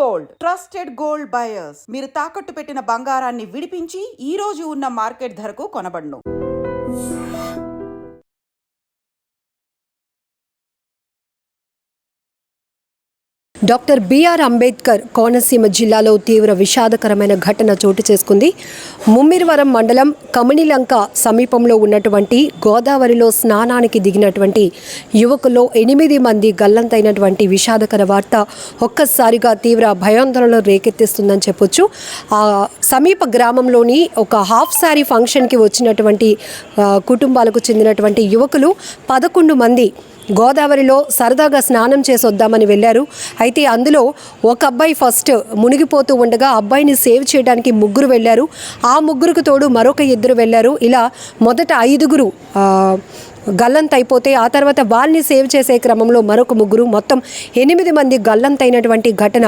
Gold trusted gold buyers మీరు తాకట్టు పెట్టిన బంగారాన్ని విడిపించి ఈ రోజు ఉన్న మార్కెట్ ధరకు కొనబడును. డాక్టర్ బిఆర్ అంబేద్కర్ కోనసీమ జిల్లాలో తీవ్ర విషాదకరమైన ఘటన చోటు చేసుకుంది. ముమ్మిరివరం మండలం కమణిలంక సమీపంలో ఉన్నటువంటి గోదావరిలో స్నానానికి దిగినటువంటి యువకుల్లో 8 మంది గల్లంతైనటువంటి విషాదకర వార్త ఒక్కసారిగా తీవ్ర భయాందోళన రేకెత్తిస్తుందని చెప్పొచ్చు. సమీప గ్రామంలోని ఒక హాఫ్ శారీ ఫంక్షన్కి వచ్చినటువంటి కుటుంబాలకు చెందినటువంటి యువకులు 11 మంది గోదావరిలో సరదాగా స్నానం చేసి వద్దామని వెళ్ళారు. అయితే అందులో ఒక అబ్బాయి ఫస్ట్ మునిగిపోతూ ఉండగా అబ్బాయిని సేవ్ చేయడానికి 3 వెళ్ళారు. ఆ 3కు తోడు మరొక 2 వెళ్ళారు. ఇలా మొదట 5 గల్లంతైపోతే ఆ తర్వాత వాళ్ళని సేవ్ చేసే క్రమంలో మరొక 3 మొత్తం 8 మంది గల్లంతైనటువంటి ఘటన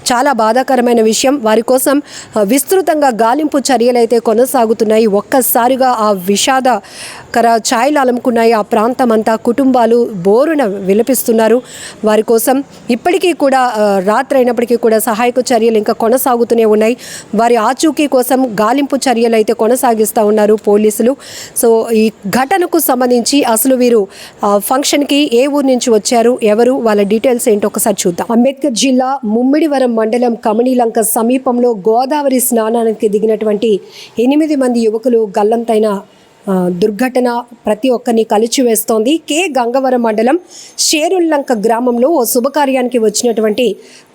చాలా బాధాకరమైన విషయం. వారి కోసం విస్తృతంగా గాలింపు చర్యలు అయితే కొనసాగుతున్నాయి. ఒక్కసారిగా ఆ విషాదకర ఛాయలు అలుముకున్నాయి ఆ ప్రాంతం అంతా. కుటుంబాలు బోరున విలపిస్తున్నారు. వారి కోసం ఇప్పటికీ కూడా రాత్రి అయినప్పటికీ కూడా సహాయక చర్యలు ఇంకా కొనసాగుతూనే ఉన్నాయి. వారి ఆచూకీ కోసం గాలింపు చర్యలు అయితే కొనసాగిస్తూ ఉన్నారు పోలీసులు. సో ఈ ఘటనకు సంబంధించి అసలు వీరు ఫంక్షన్కి ఏ ఊరు నుంచి వచ్చారు, ఎవరు, వాళ్ళ డీటెయిల్స్ ఏంటో ఒకసారి చూద్దాం. అంబేద్కర్ జిల్లా ముమ్మిడివరం మండలం కమణిలంక సమీపంలో గోదావరి స్నానానికి దిగినటువంటి 8 మంది యువకులు గల్లంతైన దుర్ఘటన ప్రతి ఒక్కరిని కలిచివేస్తోంది. గంగవరం మండలం షేరుల్లంక గ్రామంలో ఓ శుభకార్యానికి వచ్చినటువంటి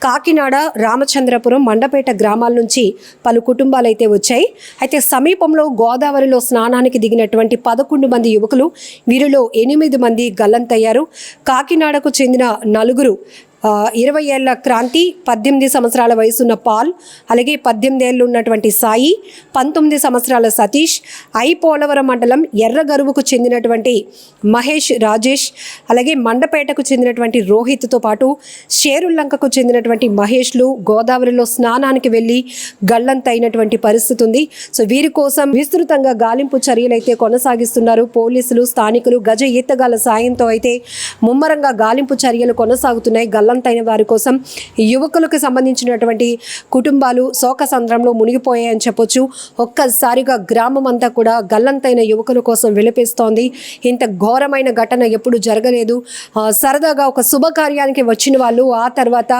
కాకినాడ, రామచంద్రపురం, మండపేట గ్రామాల నుంచి పలు కుటుంబాలు అయితే వచ్చాయి. అయితే సమీపంలో గోదావరిలో స్నానానికి దిగినటువంటి 11 మంది యువకులు, వీరిలో 8 మంది గల్లంతయ్యారు. కాకినాడకు చెందిన 4 20 ఏళ్ల క్రాంతి, 18 సంవత్సరాల వయసున్న పాల్, అలాగే 18 ఏళ్ళు ఉన్నటువంటి సాయి, 19 సంవత్సరాల సతీష్, పోలవరం మండలం ఎర్రగరువుకు చెందినటువంటి మహేష్ రాజేష్, అలాగే మండపేటకు చెందినటువంటి రోహిత్తో పాటు షేరుల్లంకకు చెందినటువంటి మహేష్లు గోదావరిలో స్నానానికి వెళ్ళి గల్లంతైనటువంటి పరిస్థితి ఉంది. సో వీరి కోసం విస్తృతంగా గాలింపు చర్యలు అయితే కొనసాగిస్తున్నారు పోలీసులు, స్థానికులు. గజ ఈతగాల సాయంతో అయితే ముమ్మరంగా గాలింపు చర్యలు కొనసాగుతున్నాయి. గల్లంతైన వారి కోసం యువకులకు సంబంధించినటువంటి కుటుంబాలు శోకసంద్రంలో మునిగిపోయాయని చెప్పొచ్చు. ఒక్కసారిగా గ్రామం అంతా కూడా గల్లంతైన యువకుల కోసం విలపిస్తోంది. ఇంత ఘోరమైన ఘటన ఎప్పుడు జరగలేదు. సరదాగా ఒక శుభకార్యానికి వచ్చిన వాళ్ళు ఆ తర్వాత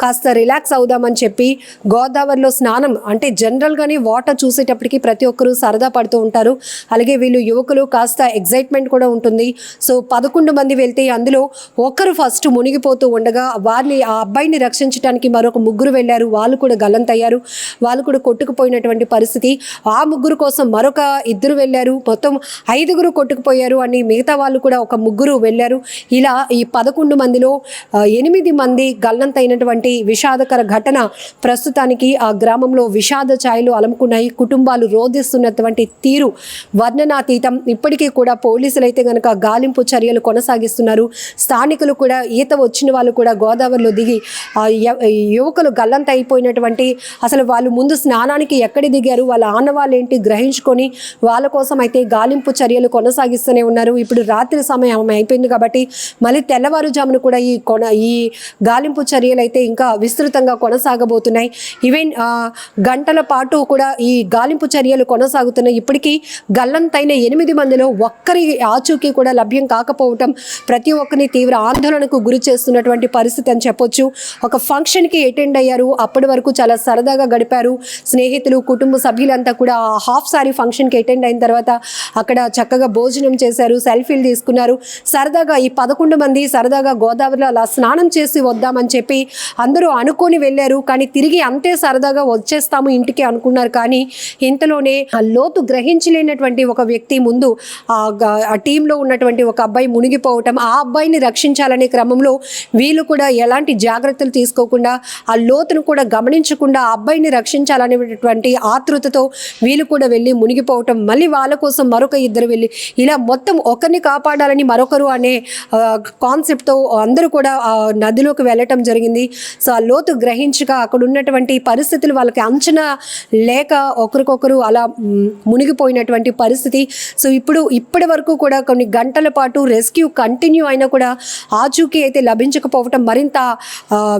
కాస్త రిలాక్స్ అవుదామని చెప్పి గోదావరిలో స్నానం అంటే జనరల్గానే వాటర్ చూసేటప్పటికి ప్రతి ఒక్కరూ సరదా పడుతూ ఉంటారు. అలాగే వీళ్ళు యువకులు కాస్త ఎగ్జైట్మెంట్ కూడా ఉంటుంది. సో 11 మంది వెళ్తే అందులో ఒకరు ఫస్ట్ మునిగిపోతూ ఉండగా వారిని ఆ అబ్బాయిని రక్షించడానికి మరొక 3 వెళ్ళారు. వాళ్ళు కూడా గల్లంతయ్యారు. వాళ్ళు కూడా కొట్టుకుపోయినటువంటి పరిస్థితి. ఆ 3 కోసం మరొక 2 వెళ్ళారు. మొత్తం 5 కొట్టుకుపోయారు అని మిగతా వాళ్ళు కూడా ఒక 3 వెళ్ళారు. ఇలా ఈ 11 మందిలో 8 మంది గల్లంతైనటువంటి విషాదకర ఘటన ప్రస్తుతానికి ఆ గ్రామంలో విషాద ఛాయలు అలుముకున్నాయి. కుటుంబాలు రోధిస్తున్నటువంటి తీరు వర్ణనాతీతం. ఇప్పటికీ కూడా పోలీసులు అయితే కనుక గాలింపు చర్యలు కొనసాగిస్తున్నారు. స్థానికులు కూడా ఈత వచ్చిన వాళ్ళు కూడా గోదావరిలో దిగి యువకులు గల్లంత అయిపోయినటువంటి అసలు వాళ్ళు ముందు స్నానానికి ఎక్కడ దిగారు, వాళ్ళ ఆనవాళ్ళు ఏంటి గ్రహించుకొని వాళ్ళ కోసం అయితే గాలింపు చర్యలు కొనసాగిస్తూనే ఉన్నారు. ఇప్పుడు రాత్రి సమయం అయిపోయింది కాబట్టి మళ్ళీ తెల్లవారుజామును కూడా ఈ గాలింపు చర్యలు అయితే ఇంకా విస్తృతంగా కొనసాగబోతున్నాయి. ఈవెన్ గంటల పాటు కూడా ఈ గాలింపు చర్యలు కొనసాగుతున్నాయి. ఇప్పటికీ గల్లంతైన 8 మందిలో ఒక్కరి ఆచూకీ కూడా లభ్యం కాకపోవటం ప్రతి ఒక్కరిని తీవ్ర ఆందోళనకు గురి చేస్తున్నటువంటి పరిస్థితి అని చెప్పొచ్చు. ఒక ఫంక్షన్కి అటెండ్ అయ్యారు. అప్పటి వరకు చాలా సరదాగా గడిపారు. స్నేహితులు, కుటుంబ సభ్యులంతా కూడా హాఫ్ సారీ ఫంక్షన్కి అటెండ్ అయిన తర్వాత అక్కడ చక్కగా భోజనం చేశారు, సెల్ఫీలు తీసుకున్నారు. సరదాగా ఈ 11 మంది సరదాగా గోదావరిలో అలా స్నానం చేసి వద్దామని చెప్పి అందరూ అనుకొని వెళ్ళారు. కానీ తిరిగి అంతే సరదాగా వచ్చేస్తాము ఇంటికి అనుకున్నారు. కానీ ఇంతలోనే ఆ లోతు గ్రహించలేనటువంటి ఒక వ్యక్తి ముందు ఆ టీంలో ఉన్నటువంటి ఒక అబ్బాయి మునిగిపోవటం, ఆ అబ్బాయిని రక్షించాలనే క్రమంలో వీళ్ళు కూడా ఎలాంటి జాగ్రత్తలు తీసుకోకుండా ఆ లోతును కూడా గమనించకుండా ఆ అబ్బాయిని రక్షించాలనేటువంటి ఆతృతతో వీళ్ళు కూడా వెళ్ళి మునిగిపోవటం, మళ్ళీ వాళ్ళ కోసం మరొక 2 వెళ్ళి ఇలా మొత్తం ఒకరిని కాపాడాలని మరొకరు అనే కాన్సెప్ట్తో అందరూ కూడా నదిలోకి వెళ్ళటం జరిగింది. సో ఆ లోతు గ్రహించక అక్కడ ఉన్నటువంటి పరిస్థితులు వాళ్ళకి అంచనా లేక ఒకరికొకరు అలా మునిగిపోయినటువంటి పరిస్థితి. సో ఇప్పటి వరకు కూడా కొన్ని గంటల పాటు రెస్క్యూ కంటిన్యూ అయినా కూడా ఆచూకీ అయితే లభించకపోవటం, మరింత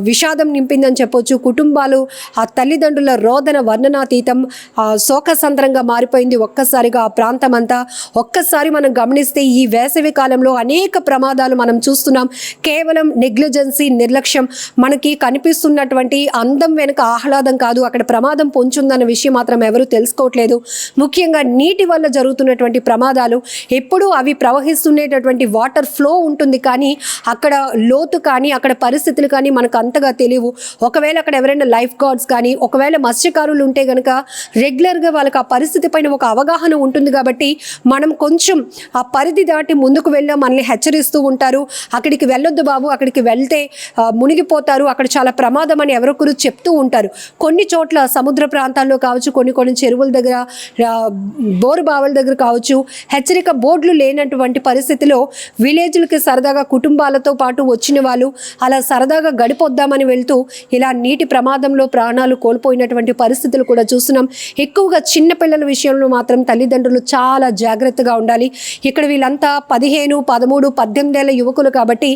విషాదం నింపిందని చెప్పొచ్చు. కుటుంబాలు ఆ తల్లిదండ్రుల రోదన వర్ణనాతీతం, శోకసంద్రంగా మారిపోయింది ఒక్కసారిగా ఆ ప్రాంతం అంతా. ఒక్కసారి మనం గమనిస్తే ఈ వేసవి కాలంలో అనేక ప్రమాదాలు మనం చూస్తున్నాం. కేవలం నెగ్లిజెన్సీ, నిర్లక్ష్యం. మనకి కనిపిస్తున్నటువంటి అందం వెనుక ఆహ్లాదం కాదు, అక్కడ ప్రమాదం పొంచుందన్న విషయం మాత్రం ఎవరు తెలుసుకోవట్లేదు. ముఖ్యంగా నీటి వల్ల జరుగుతున్నటువంటి ప్రమాదాలు. ఎప్పుడూ అవి ప్రవహిస్తున్నటువంటి వాటర్ ఫ్లో ఉంటుంది, కానీ అక్కడ లోతు కానీ అక్కడ పరిస్థితులు కానీ మనకు అంతగా తెలియవు. ఒకవేళ అక్కడ ఎవరైనా లైఫ్ గార్డ్స్ కానీ ఒకవేళ మత్స్యకారులు ఉంటే కనుక రెగ్యులర్గా వాళ్ళకి ఆ పరిస్థితి పైన ఒక అవగాహన ఉంటుంది. కాబట్టి మనం కొంచెం ఆ పరిధి దాటి ముందుకు వెళ్ళా మనల్ని హెచ్చరిస్తూ ఉంటారు. అక్కడికి వెళ్ళొద్దు బాబు, అక్కడికి వెళ్తే మునిగిపోతారు, అక్కడ చాలా ప్రమాదం అని ఎవరొకరు చెప్తూ ఉంటారు. కొన్ని చోట్ల సముద్ర ప్రాంతాల్లో కావచ్చు, కొన్ని చెరువుల దగ్గర, బోరు బావుల దగ్గర కావచ్చు, హెచ్చరిక బోర్డులు లేనటువంటి పరిస్థితిలో విలేజ్లకి సరదాగా కుటుంబాలతో పాటు వచ్చిన వాళ్ళు అలా సరదాగా గడిపొద్దామని వెళ్తూ ఇలా నీటి ప్రమాదంలో ప్రాణాలు కోల్పోయినటువంటి పరిస్థితులు కూడా చూస్తున్నాం. ఎక్కువగా చిన్న పిల్లల విషయంలో మాత్రం తల్లిదండ్రులు చాలా జాగ్రత్తగా ఉండాలి. ఇక్కడ వీళ్ళంతా 15, 13, 18 ఏళ్ళ యువకులు కాబట్టి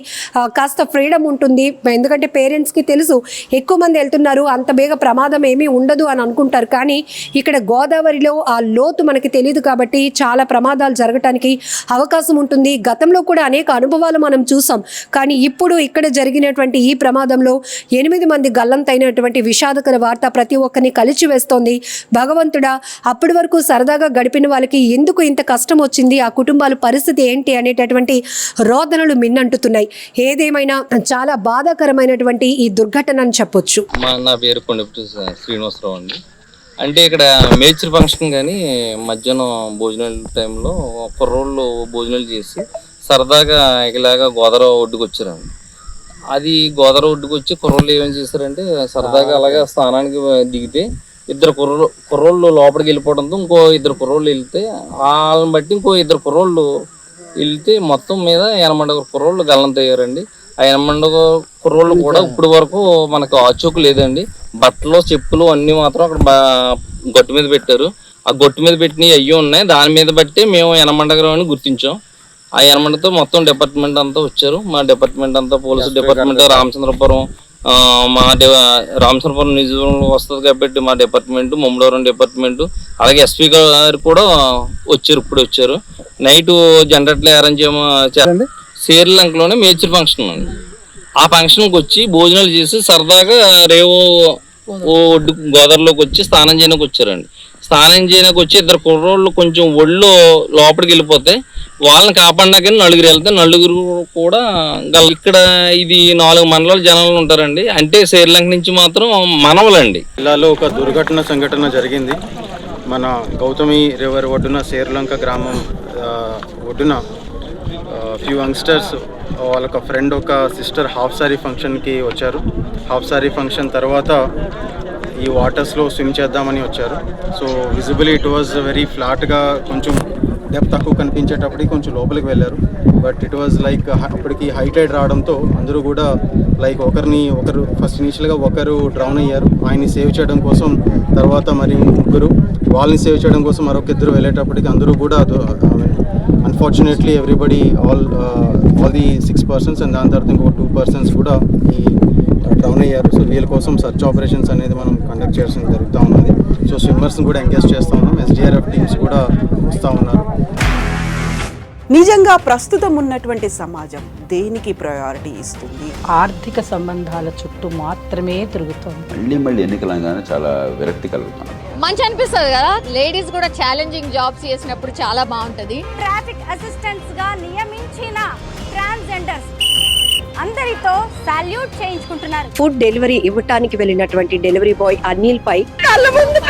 కాస్త ఫ్రీడమ్ ఉంటుంది. ఎందుకంటే పేరెంట్స్కి తెలుసు ఎక్కువ మంది వెళ్తున్నారు, అంత బేగ ప్రమాదం ఏమీ ఉండదు అని అనుకుంటారు. కానీ ఇక్కడ గోదావరిలో ఆ లోతు మనకి తెలియదు కాబట్టి చాలా ప్రమాదాలు జరగటానికి అవకాశం ఉంటుంది. గతంలో కూడా అనేక అనుభవాలు మనం చూసాం. కానీ ఇప్పుడు ఇక్కడ జరిగినటువంటి ఈ ప్రమాదంలో 8 మంది గల్లంతైనటువంటి విషాదకర వార్త ప్రతి ఒక్కరిని కలిచివేస్తోంది. భగవంతుడా, అప్పటి వరకు సరదాగా గడిపిన వాళ్ళకి ఎందుకు ఇంత కష్టం వచ్చింది, ఆ కుటుంబాల పరిస్థితి ఏంటి అనేటటువంటి రోదనలు మిన్నంటుతున్నాయి. ఏదేమైనా చాలా బాధాకరమైనటువంటి ఈ దుర్ఘటన అని చెప్పొచ్చు. నా పేరు కొండపటి శ్రీనివాసరావు అండి. అంటే ఇక్కడ మేచర్ ఫంక్షన్ కానీ మధ్యాహ్నం భోజనాల టైంలో కుర్రోళ్ళు భోజనాలు చేసి సరదాగా ఇలాగా గోదావరి ఒడ్డుకు వచ్చారండి. అది గోదావరి ఒడ్డుకు వచ్చి కుర్రోళ్ళు ఏమేమి చేశారంటే సరదాగా అలాగే స్నానానికి దిగితే ఇద్దరు కుర్రోళ్ళు లోపలికి వెళ్ళిపోవడంతో ఇంకో ఇద్దరు కుర్రోళ్ళు వెళ్తే వాళ్ళని బట్టి ఇంకో ఇద్దరు కుర్రోళ్ళు వెళ్తే మొత్తం మీద 80 కుర్రోళ్ళు గల్లంతయ్యారండి. ఆ 80 కుర్రోళ్ళు కూడా ఇప్పుడు వరకు మనకు ఆచూకు లేదండి. బట్టలు, చెప్పులు అన్నీ మాత్రం అక్కడ గట్టు మీద పెట్టారు. ఆ గట్టు మీద పెట్టినవి అయ్యి ఉన్నాయి. దాని మీద బట్టి మేము 80 అని గుర్తించాం. ఆ 80తో మొత్తం డిపార్ట్మెంట్ అంతా వచ్చారు. మా డిపార్ట్మెంట్ అంతా పోలీసు డిపార్ట్మెంట్, రామచంద్రపురం, రామచంద్రపురం నియోజకవర్గంలో వస్తుంది కాబట్టి మా డిపార్ట్మెంట్, ముమ్మడివరం డిపార్ట్మెంట్, అలాగే ఎస్పీ గారు కూడా వచ్చారు. ఇప్పుడు వచ్చారు. నైట్ జనరేట్లు అరేంజ్ చేయమని శ్రీలంకలోనే మేచర్ ఫంక్షన్ అండి. ఆ ఫంక్షన్కి వచ్చి భోజనాలు చేసి సరదాగా రేవు ఒడ్డు గోదావరిలోకి వచ్చి స్నానం చేయడానికి వచ్చారండి. స్నానం చేయడానికి వచ్చి ఇద్దరు కుర్రోళ్ళు కొంచెం ఒళ్ళు లోపలికి వెళ్ళిపోతే వాళ్ళని కాపాడినాకని నలుగురు వెళ్తే నలుగురు కూడా ఇక్కడ ఇది 4 మండలాల జనాలు ఉంటారండి. అంటే శ్రీలంక నుంచి మాత్రం మనవలండి. జిల్లాలో ఒక దుర్ఘటన సంఘటన జరిగింది. మన గౌతమి రివర్ ఒడ్డున శ్రీలంక గ్రామం ఒడ్డున ఫ్యూ యంగ్స్టర్స్ వాళ్ళొక ఫ్రెండ్ ఒక సిస్టర్ హాఫ్ సారీ ఫంక్షన్కి వచ్చారు. హాఫ్ సారీ ఫంక్షన్ తర్వాత ఈ వాటర్స్లో స్విమ్ చేద్దామని వచ్చారు. So visibly it was very ఫ్లాట్గా, కొంచెం డెప్త్ తక్కువ కనిపించేటప్పటికి కొంచెం లోపలికి వెళ్ళారు. బట్ ఇట్ వాజ్ లైక్ అప్పటికి హై టైడ్ రావడంతో అందరూ కూడా లైక్ ఒకరు ఫస్ట్ ఇనిషియల్గా ఒకరు డ్రౌన్ అయ్యారు. ఆయన్ని సేవ్ చేయడం కోసం తర్వాత మరి ముగ్గురు, వాళ్ళని సేవ్ చేయడం కోసం మరొక ఇద్దరు వెళ్ళేటప్పటికి అందరూ కూడా unfortunately everybody all the 6 persons and దాని తర్వాత ఇంకొక 2 persons కూడా ఈ డ్రౌన్ అయ్యారు. సో వీళ్ళ కోసం సర్చ్ ఆపరేషన్స్ అనేది మనం కండక్ట్ చేయడం జరుగుతూ ఉన్నది. సో స్విమ్మర్స్ని కూడా ఎంగేజ్ చేస్తూ ఉన్నాం. SDRF టీమ్స్ కూడా వస్తూ ఉన్నారు. నిజంగా ప్రస్తుతం ఉన్నటువంటి సమాజం దేనికి ప్రయారిటీ ఇస్తుంది? ఆర్థిక సంబంధాల చుట్టూ మాత్రమే తిరుగుతుంది. మళ్ళీ ఎన్నికలంగానే చాలా విరక్తి కలుగుతాను. మంచి అనిపిస్తుంది కదా, లేడీస్ కూడా ఛాలెంజింగ్ జాబ్స్ చేసినప్పుడు చాలా బాగుంటది. ట్రాఫిక్ అసిస్టెంట్స్ గా నియమించిన ట్రాన్స్జెండర్స్ అందరితో సాల్యూట్ చేయించుకుంటున్నారు. ఫుడ్ డెలివరీ ఇవ్వటానికి వెళ్ళినటువంటి డెలివరీ బాయ్ అనిల్ పై కళ్ళ ముందు